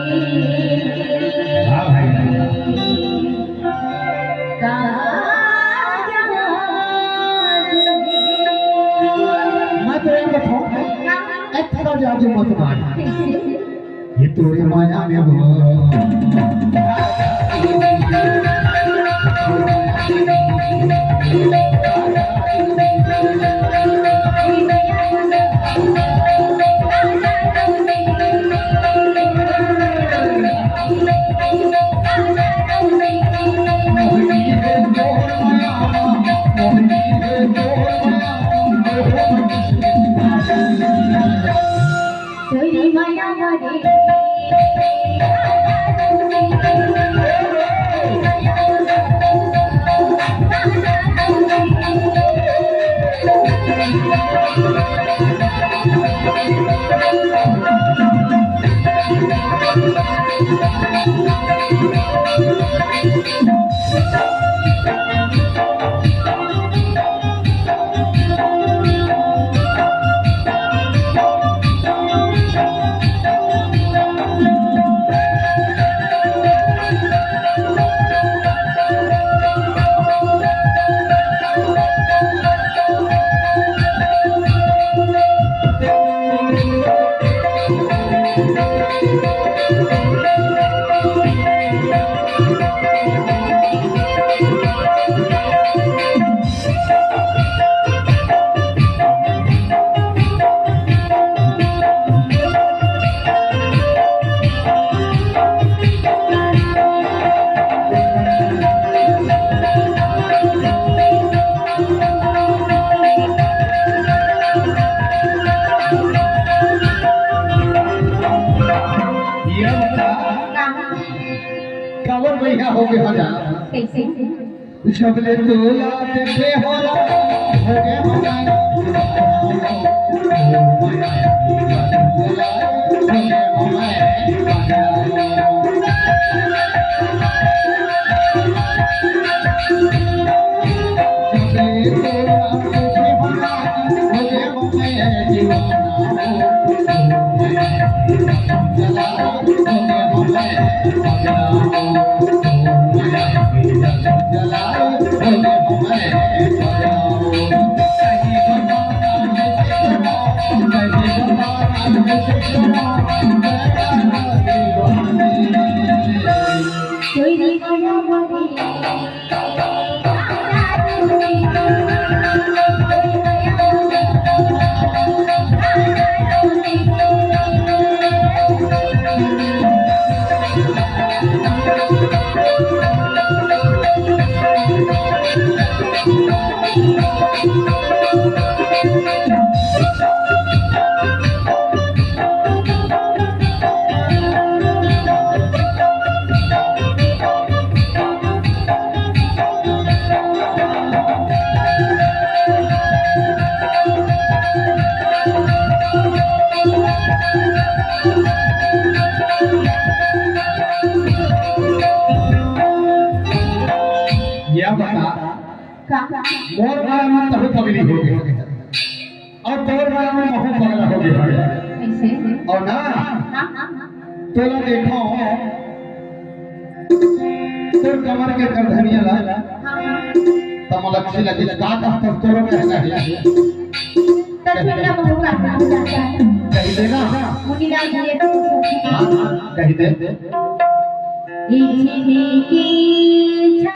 हाँ भाई मैं तो एक बताऊं थोड़ा जादू मत मार ये तोरे माया में हो कावर भैया हो गए हजार कैसे सबले तोला देखे हो गए मोर माया में तभी पगली हो गई और तोर माया में महू पगला हो गया और ना तोला देखो तोर कमर के गर्दनिया ला तमलक्षी लगी का तोरो में है कह देगा मुनीला दिए तो कह दे की